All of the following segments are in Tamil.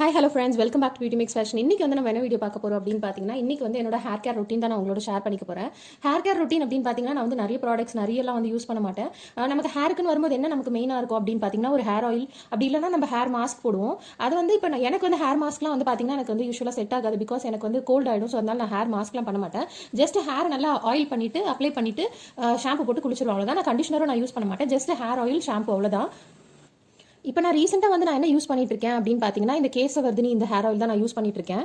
Hi hello friends, welcome back to beauty mix fashion. இன்னைக்கு வந்து நம்ம என்ன வீடியோ பார்க்க போறோம் அப்படின்னு பார்த்தீங்கன்னா, இன்னைக்கு வந்து என்னோட ஹேர் கேர் ரொட்டீன் தான் நான் உங்களோட ஷேர் பண்ணிக்க போறேன். ஹேர் கேர் ரொட்டீன் அப்படின்னு பார்த்தீங்கன்னா, நான் வந்து நிறைய ப்ராடக்ட்ஸ் நிறையலாம் வந்து யூஸ் பண்ண மாட்டேன். நமக்கு ஹேருக்குன்னு வரும்போது என்ன நமக்கு மெயினாக இருக்கும் அப்படின்னு பார்த்தீங்கன்னா, ஒரு ஹேர் ஆயில் அப்படி இல்லைன்னா நம்ம ஹேர் மாஸ்க் போடுவோம். அது வந்து இப்போ எனக்கு வந்து ஹேர் மாஸ்க்லாம் வந்து பார்த்தீங்கன்னா எனக்கு வந்து யூஸ்வலாக செட் ஆகாது. பிகாஸ் எனக்கு வந்து கோல்ட் ஆகிடும். ஸோ அதனால நான் ஹேர் மாஸ்க்லாம் பண்ண மாட்டேன். ஜஸ்ட் ஹேர் நல்லா ஆயில் பண்ணிட்டு அப்ளை பண்ணிட்டு ஷாம்பு போட்டு குளிச்சிருவோம், அவ்வளோதான். நான் கண்டிஷனரும் நான் யூஸ் பண்ண மாட்டேன். ஜஸ்ட் ஹேர் ஆயில் ஷாம்பு, அவ்வளோதான். இப்போ நான் ரீசெண்டாக வந்து நான் என்ன யூஸ் பண்ணிட்டு இருக்கேன் அப்படின்னு பார்த்தீங்கன்னா, இந்த கேசவர்தினி இந்த ஹேர் ஆயில் தான் நான் யூஸ் பண்ணிட்டு இருக்கேன்.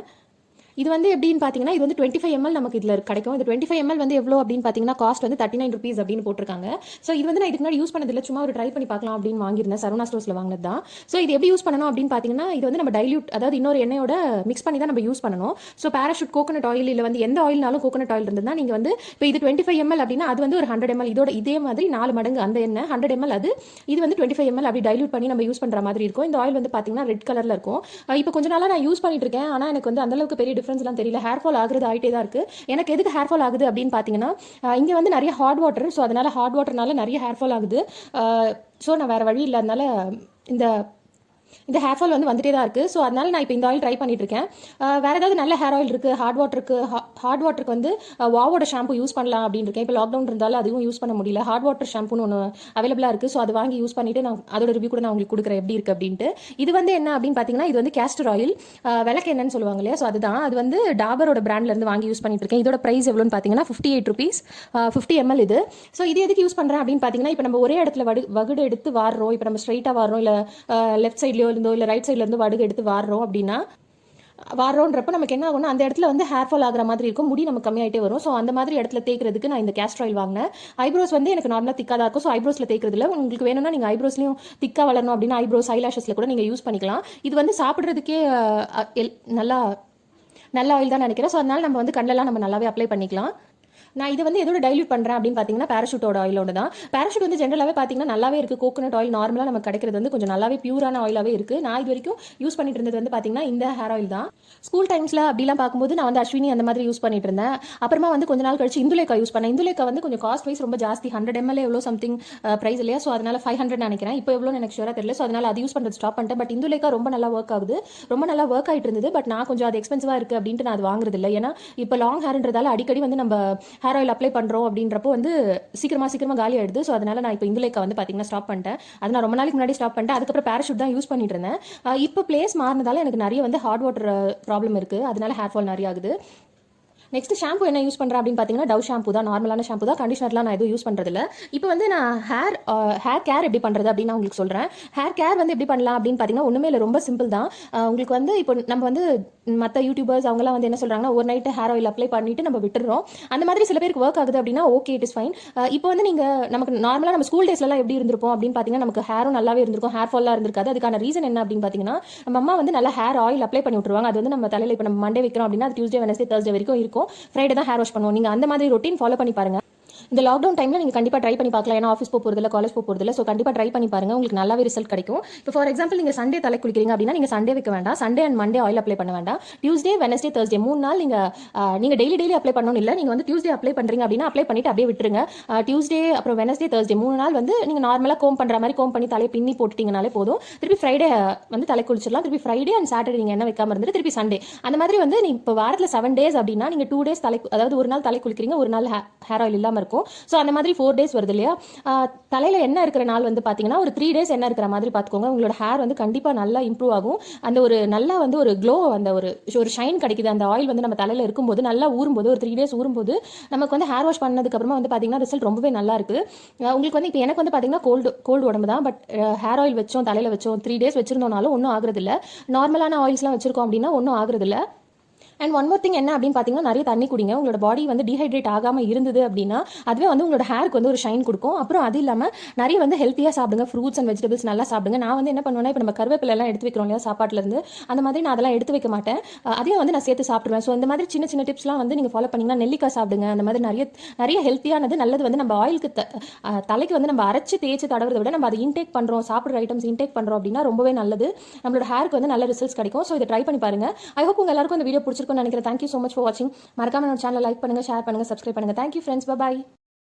இது வந்து எப்படின்னு பார்த்தீங்கன்னா, இது வந்து 25 ml நமக்கு இதில் கிடைக்கும். இது 25 ml வந்து எவ்வளோ அப்படின்னு பார்த்தீங்கன்னா, காஸ்ட் வந்து 39 rupees அப்படின்னு போட்டிருக்காங்க. ஸோ இது வந்து நான் இதுக்கு முன்னாடி யூஸ் பண்ணதில்லை, சும்மா ஒரு ட்ரை பண்ணி பார்க்கலாம் அப்படின்னு வாங்கியிருந்தேன். சரவணா ஸ்டோர்ஸில் வாங்கினது தான். ஸோ இது எப்படி யூஸ் பண்ணணும் அப்படின்னு பார்த்தீங்கன்னா, இது வந்து நம்ம டைல்யூட், அதாவது இன்னொரு எண்ணெயோட மிக்ஸ் பண்ணி தான் நம்ம யூஸ் பண்ணணும். ஸோ பேராஷூட் கோகனட் ஆயில் இல்லை வந்து எந்த ஆயில்னாலும் கோகனட் ஆயில் இருந்ததுன்னா நீங்கள் வந்து இப்போ இது 25 ml அப்படின்னா அது வந்து ஒரு 100 ml இதோட இதே மாதிரி 4 மடங்கு அந்த எண்ணெய் 100 ml அது. இது வந்து 25 ml அப்படி டைல்யூட் பண்ணி நம்ம யூஸ் பண்ணுற மாதிரி இருக்கும். இந்த ஆயில் வந்து பார்த்தீங்கன்னா ரெட் கலரில் இருக்கும். இப்போ கொஞ்ச நாளாக நான் யூஸ் பண்ணிட்டு இருக்கேன். ஆனால் எனக்கு வந்து அந்தளவுக்கு பெரிய டிஃபரன்ஸ்லாம் தெரியல. ஹேர் ஃபால் ஆகுறது ஆகிட்டே தான் இருக்குது. எனக்கு எதுக்கு ஹேர் ஃபால் ஆகுது அப்படின்னு பார்த்தீங்கன்னா, இங்கே வந்து நிறைய ஹாட் வாட்டர். ஸோ அதனால் ஹாட் வாட்டர்னால நிறைய ஹேர் ஃபால் ஆகுது. ஸோ நான் வேறு வழி இல்லாதனால இந்த ஹேர் ஃபால் வந்து வந்துட்டே தான் இருக்குது. ஸோ அதனால நான் இப்போ இந்த ஆயில் ட்ரை பண்ணிட்டு இருக்கேன். வேறு ஏதாவது நல்ல ஹேர் ஆயில் இருக்குது ஹாட் வாட்டருக்கு வந்து வாவோட ஷாம்பு யூஸ் பண்ணலாம் அப்படின்னு இருக்கேன். இப்போ லாக்டவுன் இருந்தாலும் அதுவும் யூஸ் பண்ண முடியல. ஹாட் வாட்டர் ஷாம்புன்னு ஒன்று அவைலபிளாக இருக்குது. ஸோ அது வாங்கி யூஸ் பண்ணிட்டு நான் அதோட ரிவ்யூ கூட நான் உங்களுக்கு கொடுக்குறேன் எப்படி இருக்குது அப்படின்ட்டு. இது வந்து என்ன அப்படின்னு பார்த்தீங்கன்னா, இது வந்து கேஸ்டர் ஆயில், விளக்கு என்னன்னு சொல்லுவாங்க இல்லையா. ஸோ அதுதான். அது வந்து டாபரோட பிராண்ட்லேருந்து வாங்கி யூஸ் பண்ணிட்டு இருக்கேன். இதோட ப்ரைஸ் எவ்வளோன்னு பார்த்தீங்கன்னா 58 rupees, 50 ml இது. ஸோ இது எதுக்கு யூஸ் பண்ணுறேன் அப்படின்னு பார்த்தீங்கன்னா, இப்போ நம்ம ஒரே இடத்துல வகுடு எடுத்து வாடுறோம். இப்போ நம்ம ஸ்ட்ரைட்டாக வாடுறோம், இல்லை லெஃப்ட் சைட்லையோ இருந்தோ இல்லை ரைட் சைட்ல இருந்து வடுகு எடுத்து வாடுறோம் அப்படின்னா, வாரோன்றப்ப நமக்கு என்ன ஆகும்னா, அந்த இடத்துல வந்து ஹேர் ஃபால் ஆகிற மாதிரி இருக்கும். முடி நமக்கு கம்மியாயிட்டே வரும். ஸோ அந்த மாதிரி இடத்துல தேய்க்கிறதுக்கு நான் இந்த கேஸ்டர் ஆயில் வாங்கினேன். ஐப்ரோஸ் வந்து எனக்கு நார்மலாக திக்காக தான் இருக்கும். ஸோ ஐப்ரோஸில் தேய்க்கிறது இல்லை. உங்களுக்கு வேணும்னா நீங்கள் ஐப்ரோஸ்லையும் திக்காக வளரணும் அப்படின்னா ஐப்ரோஸ் ஐலாஷஸில் கூட நீங்கள் யூஸ் பண்ணிக்கலாம். இது வந்து சாப்பிட்றதுக்கே நல்ல ஆயில் தான் நினைக்கிறேன். ஸோ அதனால நம்ம வந்து கண்ணெல்லாம் நம்ம நல்லாவே அப்ளை பண்ணிக்கலாம். நான் இதை வந்து எதோட டைல்யூட் பண்ணுறேன் அப்படின்னு பார்த்தீங்கன்னா, பேராஷூட்டோட ஆயிலோட தான். பேராஷூட் வந்து ஜென்ரலாகவே பார்த்தீங்கன்னா நல்லாவே இருக்குது. கோகனட் ஆயில் நார்மலாக நமக்கு கிடைக்கிறது வந்து கொஞ்சம் நல்லாவே பியூரான ஆயிலாகவே இருக்குது. நான் இது வரைக்கும் யூஸ் பண்ணிட்டு இருந்தது வந்து பார்த்தீங்கன்னா இந்த ஹேர் ஆயில் தான். ஸ்கூல் டைம்ஸில் அப்படிலாம் பார்க்கும்போது நான் வந்து அஸ்வினி அந்த மாதிரி யூஸ் பண்ணிட்டு இருந்தேன். அப்புறமா வந்து கொஞ்ச நாள் கழிச்சு இந்துலேக்கா யூஸ் பண்ணேன். இந்துலேக்கா வந்து கொஞ்சம் காஸ்ட் வைஸ் ரொம்ப ஜாஸ்தி, 100 ml எவ்வளோ சம்திங் ப்ரைஸ் இல்லையா. ஸோ அதனால 500 நினைக்கிறேன். இப்போ எவ்வளோ எனக்கு ஷூராக தெரியல. ஸோ அதனால அது யூஸ் பண்ணுறது ஸ்டாப் பண்ணிட்டேன். பட் இந்துலேக்கா ரொம்ப நல்லா ஒர்க் ஆகுது, ரொம்ப நல்லா ஒர்க் ஆகிட்டு இருந்தது. பட் நான் கொஞ்சம் அது எக்ஸ்பென்சிவாக இருக்குது அப்படின்ட்டு நான் அது வாங்குறது இல்லை. ஏன்னா இப்போ லாங் ஹேர்ன்றதால அடிக்கடி வந்து நம்ம ஹேர் ஆயில் அப்ளை பண்ணுறோம் அப்படின்றப்போ வந்து சீக்கிரமா காலி ஆயிடுது. ஸோ அதனால நான் இப்போ இந்துலேக்கா வந்து பார்த்தீங்கன்னா ஸ்டாப் பண்ணிட்டேன். அது நான் ரொம்ப நாளைக்கு முன்னாடி ஸ்டாப் பண்ணிட்டேன். அதுக்கப்புறம் பேராஷூட் தான் யூஸ் பண்ணிட்டு இருந்தேன். இப்போ பிளேஸ் மாறினதால எனக்கு நிறைய வந்து ஹாட் வாட்டர் ப்ராப்ளம் இருக்குது. அதனால ஹேர் ஃபால் நிறைய ஆகுது. நெக்ஸ்ட் ஷாம்பு என்ன யூஸ் பண்ணுறேன் அப்படின்னு பார்த்தீங்கன்னா, டவ் ஷாம்பு தான், நார்மலான ஷாம்பு தான். கண்டிஷனர்லாம் நான் எதுவும் யூஸ் பண்ணுறதில்ல. இப்போ வந்து நான் ஹேர் கேர் எப்படி பண்ணுறது அப்படின்னு நான் உங்களுக்கு சொல்கிறேன். ஹேர் கேர் வந்து எப்படி பண்ணலாம் அப்படின்னு பார்த்தீங்கன்னா, ஒன்றுமே இல்லை, ரொம்ப சிம்பிள் தான். உங்களுக்கு வந்து இப்போ நம்ம வந்து மற்ற யூடியூபர்ஸ் அவங்கலாம் வந்து என்ன சொல்கிறாங்கன்னா, ஒரு நைட்டு ஹேர் ஆயில் அப்ளை பண்ணிட்டு நம்ம விட்டுறோம். அந்த மாதிரி சில பேருக்கு ஒர்க் ஆகுது அப்படின்னா ஓகே, இட் இஸ் ஃபைன். இப்போ வந்து நீங்கள் நமக்கு நார்மலாக நம்ம ஸ்கூல் டேஸ்லாம் எப்படி இருந்திருப்போம் அப்படின்னு பார்த்தீங்கன்னா, நமக்கு ஹேரும் நல்லாவே இருந்திருக்கும், ஹேர் ஃபால்லாம் இருந்திருக்காது. அதுக்கான ரீசன் என்ன அப்படின்னு பார்த்தீங்கன்னா, நம்ம அம்மா வந்து நல்லா ஹேர் ஆயில் அப்ளை பண்ணி விட்டுருவாங்க. அது வந்து நம்ம தலையில் இப்போ நம்ம மண்டே வைக்கிறோம் அப்படின்னா அது டியூஸ்டே வெனஸ்டே தர்ஸ்டே வரைக்கும் இருக்கும். ஃப்ரைடே தான் ஹேர் வாஷ் பண்ணுவோம். நீங்கள் அந்த மாதிரி ரொட்டீன் ஃபாலோ பண்ணி பாருங்க. இந்த லாக்டவுன் டைமில் நீங்கள் கண்டிப்பாக ட்ரை பண்ணி பார்க்கலாம். ஏன்னா ஆஃபீஸ் போகிறதில்ல, காலேஜ் போகிறதில்ல. ஸோ கண்டிப்பாக ட்ரை பண்ணி பாருங்கள், உங்களுக்கு நல்லாவே ரிசல்ட் கிடைக்கும். இப்போ ஃபார் எக்ஸாம்பிள் நீங்கள் சண்டே தலை குளிக்கிறீங்க அப்படின்னா நீங்கள் சண்டே வைக்க வேண்டாம். Sunday and Monday oil apply பண்ண வேண்டாம். டியூஸ்டே வெனஸ்டே தர்ஸ்டே 3 நாள் நீங்கள் டெய்லி அப்ளை பண்ணணும் இல்லை. நீங்கள் வந்து டியூஸ்டே அப்ளை பண்ணுறீங்க அப்படின்னா அப்ளை பண்ணிட்டு அப்படியே விட்டுருங்க. டியூஸ்டே அப்புறம் வெனஸ்டே தர்ஸ்டே 3 நாள் வந்து நீங்கள் நார்மலாக கோம் பண்ணுற மாதிரி கோம் பண்ணி தலையை பின்னி போட்டுட்டீங்கனாலே போதும். திருப்பி ஃப்ரைடே வந்து தலை குளிச்சிடலாம். திருப்பி ஃப்ரைடே அண்ட் சாட்டர்டே நீங்கள் என்ன வைக்காம இருந்துட்டு திருப்பி சண்டே அந்த மாதிரி வந்து நீங்கள் இப்போ வாரத்தில் 7 days அப்படின்னா நீங்கள் 2 days அதாவது ஒரு நாள் தலை குளிக்கிறீங்க, ஒரு நாள் ஹேர் ஆயில் இல்லாமல் இருக்கும். ஸோ அந்த மாதிரி 4 days வருது இல்லையா. தலையில் என்ன இருக்கிற நாள் வந்து பார்த்தீங்கன்னா ஒரு 3 days என்ன இருக்கிற மாதிரி பார்த்துக்கோங்க. உங்களோட ஹேர் வந்து கண்டிப்பாக நல்லா இம்ப்ரூவ் ஆகும். அந்த ஒரு நல்லா வந்து ஒரு க்ளோ, அந்த ஒரு ஷைன் கிடைக்குது. அந்த ஆயில் வந்து நம்ம தலையில் இருக்கும்போது நல்லா ஊறும்போது, ஒரு 3 days ஊறும்போது நமக்கு வந்து ஹேர் வாஷ் பண்ணதுக்கப்புறமா வந்து பார்த்தீங்கன்னா ரிசல்ட் ரொம்பவே நல்லா இருக்குது. உங்களுக்கு வந்து இப்போ எனக்கு வந்து பார்த்தீங்கன்னா கோல்டு உடம்பு தான். பட் ஹேர் ஆயில் வச்சோம், தலையில் வச்சோம், 3 days வச்சிருந்தோம்னாலும் ஒன்றும் ஆகுறதில்ல. நார்மலான ஆயில்ஸ்லாம் வச்சிருக்கோம் அப்படின்னா ஒன்றும் ஆகுறதில்ல. அண்ட் ஒன் மோர் திங் என்ன அப்படின்னு பார்த்தீங்கன்னா, நிறைய தண்ணி குடிங்க. உங்களோட பாடி வந்து டீஹைட்ரேட் ஆகாமல் இருந்தது அப்படின்னா அதுவே வந்து உங்களோட ஹேருக்கு வந்து ஒரு ஷைன் கொடுக்கும். அப்புறம் அது இல்லாமல் நிறைய வந்து ஹெல்த்தியாக சாப்பிடுங்க, ஃப்ரூட்ஸ் அண்ட் வெஜிடபிள்ஸ் நல்லா சாப்பிடுங்க. நான் வந்து என்ன பண்ணுவேன்னா, இப்போ நம்ம கருவேப்பிலெல்லாம் எடுத்து வைக்கிறோம் இல்லையா சாப்பாட்டிலேருந்து, அந்த மாதிரி நான் அதெல்லாம் எடுத்து வைக்க மாட்டேன். அதையும் வந்து நான் சேர்த்து சாப்பிடுவேன். ஸோ இந்த மாதிரி சின்ன டிப்ஸ்லாம் வந்து நீங்கள் ஃபாலோ பண்ணிங்கன்னா, நெல்லிக்காய் சாப்பிடுங்க. அந்த மாதிரி நிறைய ஹெல்த்தியானது நல்லது வந்து நம்ம ஆயிலுக்கு தலைக்கு வந்து நம்ம அரைச்சி தேய்ச்சி தடவுறதை விட நம்ம அதை இன்டேக் பண்ணுறோம், சாப்பிட்ற ஐட்டம்ஸ் இன்டேக் பண்ணுறோம் அப்படின்னா ரொம்பவே நல்லது. நம்மளோட ஹேருக்கு வந்து நல்ல ரிசல்ட்ஸ் கிடைக்கும். ஸோ இதை ட்ரை பண்ணி பாருங்க. ஐ ஹோப் உங்க எல்லாருக்கும் இந்த வீடியோ பிடிச்சிருக்கும்னு நினைக்கிறேன். Thank you so much for watching. மறக்காம நம்ம சேனலை லைக் பண்ணுங்க, ஷேர் பண்ணுங்க, சப்ஸ்கிரைப் பண்ணுங்க. Thank you friends, by.